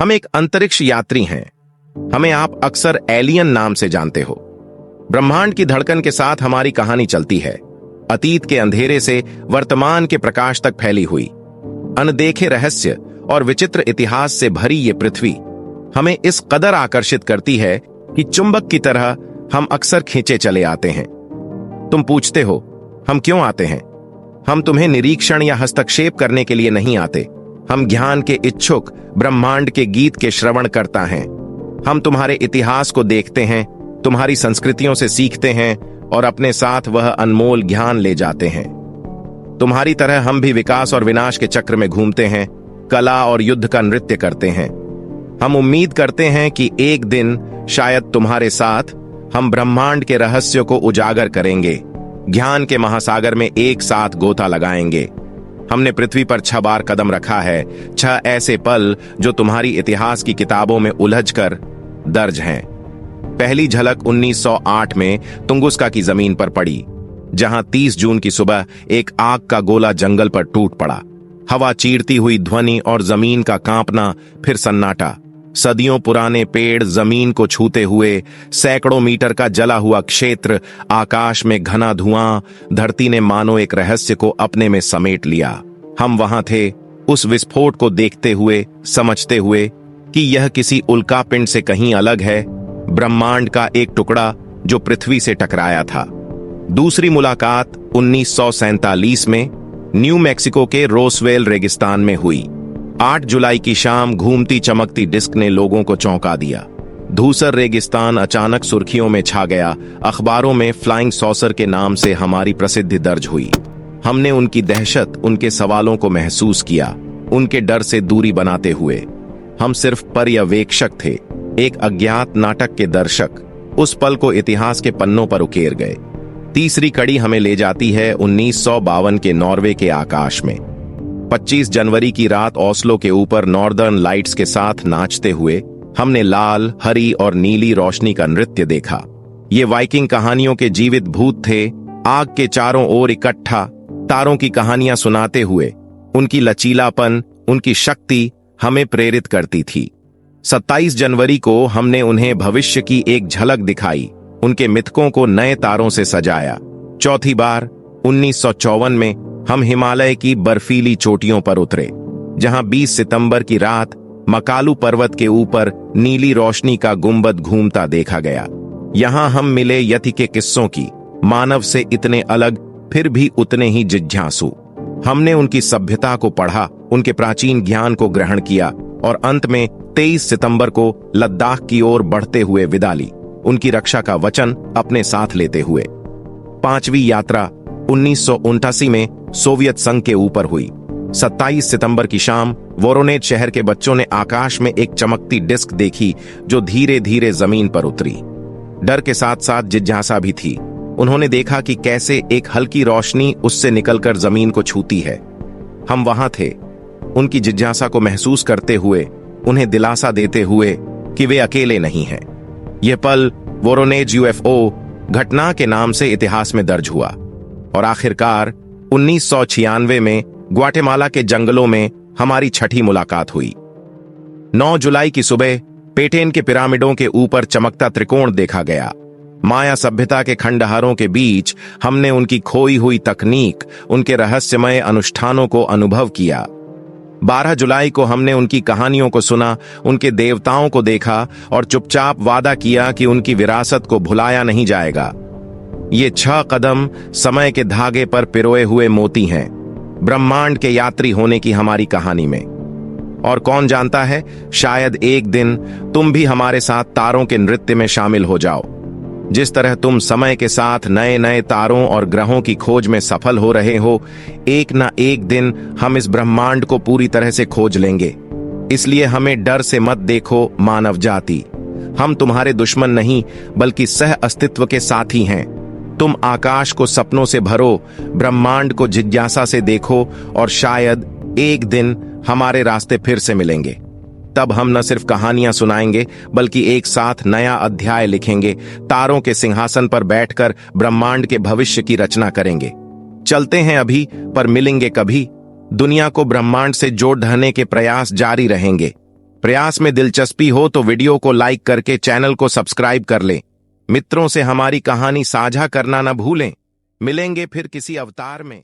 हम एक अंतरिक्ष यात्री हैं। हमें आप अक्सर एलियन नाम से जानते हो। ब्रह्मांड की धड़कन के साथ हमारी कहानी चलती है, अतीत के अंधेरे से वर्तमान के प्रकाश तक फैली हुई। अनदेखे रहस्य और विचित्र इतिहास से भरी ये पृथ्वी हमें इस कदर आकर्षित करती है कि चुंबक की तरह हम अक्सर खींचे चले आते हैं। तुम पूछते हो, हम क्यों आते हैं? हम तुम्हें निरीक्षण या हस्तक्षेप करने के लिए नहीं आते। हम ज्ञान के इच्छुक ब्रह्मांड के गीत के श्रवण करता हैं। हम तुम्हारे इतिहास को देखते हैं, तुम्हारी संस्कृतियों से सीखते हैं और अपने साथ वह अनमोल ज्ञान ले जाते हैं। तुम्हारी तरह हम भी विकास और विनाश के चक्र में घूमते हैं, कला और युद्ध का नृत्य करते हैं। हम उम्मीद करते हैं कि एक दिन शायद तुम्हारे साथ हम ब्रह्मांड के रहस्यों को उजागर करेंगे, ज्ञान के महासागर में एक साथ गोता लगाएंगे। हमने पृथ्वी पर 6 बार कदम रखा है, 6 ऐसे पल जो तुम्हारी इतिहास की किताबों में उलझकर दर्ज हैं। पहली झलक 1908 में तुंगुस्का की जमीन पर पड़ी, जहां 30 जून की सुबह एक आग का गोला जंगल पर टूट पड़ा। हवा चीरती हुई ध्वनि और जमीन का कांपना, फिर सन्नाटा। सदियों पुराने पेड़ जमीन को छूते हुए, सैकड़ों मीटर का जला हुआ क्षेत्र, आकाश में घना धुआं। धरती ने मानो एक रहस्य को अपने में समेट लिया। हम वहां थे, उस विस्फोट को देखते हुए, समझते हुए कि यह किसी उल्कापिंड से कहीं अलग है, ब्रह्मांड का एक टुकड़ा जो पृथ्वी से टकराया था। दूसरी मुलाकात 1947 में न्यू मैक्सिको के रोसवेल रेगिस्तान में हुई। 8 जुलाई की शाम घूमती चमकती डिस्क ने लोगों को चौंका दिया। धूसर रेगिस्तान अचानक सुर्खियों में छा गया। अखबारों में फ्लाइंग सॉसर के नाम से हमारी प्रसिद्धि दर्ज हुई। हमने उनकी दहशत, उनके सवालों को महसूस किया, उनके डर से दूरी बनाते हुए। हम सिर्फ पर्यवेक्षक थे, एक अज्ञात नाटक के दर्शक। उस पल को इतिहास के पन्नों पर उकेर गए। तीसरी कड़ी हमें ले जाती है 1952 के नॉर्वे के आकाश में। 25 जनवरी की रात ओस्लो के ऊपर नॉर्दर्न लाइट्स के साथ नाचते हुए हमने लाल, हरी और नीली रोशनी का नृत्य देखा। ये वाइकिंग कहानियों के जीवित भूत थे, आग के चारों ओर इकट्ठा, तारों की कहानियां सुनाते हुए। उनकी लचीलापन, उनकी शक्ति हमें प्रेरित करती थी। 27 जनवरी को हमने उन्हें भविष्य की एक झलक दिखाई, उनके मिथकों को नए तारों से सजाया। चौथी बार 1954 में हम हिमालय की बर्फीली चोटियों पर उतरे, जहां 20 सितंबर की रात मकालू पर्वत के ऊपर नीली रोशनी का गुंबद घूमता देखा गया। यहां हम मिले यति के किस्सों की, मानव से इतने अलग फिर भी उतने ही जिज्ञासु। हमने उनकी सभ्यता को पढ़ा, उनके प्राचीन ज्ञान को ग्रहण किया और अंत में 23 सितंबर को लद्दाख की ओर बढ़ते हुए विदा ली, उनकी रक्षा का वचन अपने साथ लेते हुए। 5वीं यात्रा 1979 में सोवियत संघ के ऊपर हुई। 27 सितंबर की शाम वोरोनेज शहर के बच्चों ने आकाश में एक चमकती डिस्क देखी जो धीरे धीरे जमीन पर उतरी। डर के साथ साथ जिज्ञासा भी थी। उन्होंने देखा कि कैसे एक हल्की रोशनी उससे निकलकर जमीन को छूती है। हम वहां थे, उनकी जिज्ञासा को महसूस करते हुए, उन्हें दिलासा देते हुए कि वे अकेले नहीं हैं। यह पल वोरोनेज यूएफओ घटना के नाम से इतिहास में दर्ज हुआ। और आखिरकार 1996 में ग्वाटेमाला के जंगलों में हमारी छठी मुलाकात हुई। 9 जुलाई की सुबह पेटेन के पिरामिडों के ऊपर चमकता त्रिकोण देखा गया। माया सभ्यता के खंडहरों के बीच हमने उनकी खोई हुई तकनीक, उनके रहस्यमय अनुष्ठानों को अनुभव किया। 12 जुलाई को हमने उनकी कहानियों को सुना, उनके देवताओं को देखा और चुपचाप वादा किया कि उनकी विरासत को भुलाया नहीं जाएगा। ये 6 कदम समय के धागे पर पिरोए हुए मोती हैं, ब्रह्मांड के यात्री होने की हमारी कहानी में। और कौन जानता है, शायद एक दिन तुम भी हमारे साथ तारों के नृत्य में शामिल हो जाओ। जिस तरह तुम समय के साथ नए नए तारों और ग्रहों की खोज में सफल हो रहे हो, एक ना एक दिन हम इस ब्रह्मांड को पूरी तरह से खोज लेंगे। इसलिए हमें डर से मत देखो मानव जाति। हम तुम्हारे दुश्मन नहीं, बल्कि सह अस्तित्व के साथी हैं। तुम आकाश को सपनों से भरो, ब्रह्मांड को जिज्ञासा से देखो और शायद एक दिन हमारे रास्ते फिर से मिलेंगे। तब हम न सिर्फ कहानियां सुनाएंगे, बल्कि एक साथ नया अध्याय लिखेंगे, तारों के सिंहासन पर बैठकर ब्रह्मांड के भविष्य की रचना करेंगे। चलते हैं अभी, पर मिलेंगे कभी। दुनिया को ब्रह्मांड से जोड़ ढहने के प्रयास जारी रहेंगे। प्रयास में दिलचस्पी हो तो वीडियो को लाइक करके चैनल को सब्सक्राइब कर लें। मित्रों से हमारी कहानी साझा करना न भूलें। मिलेंगे फिर किसी अवतार में।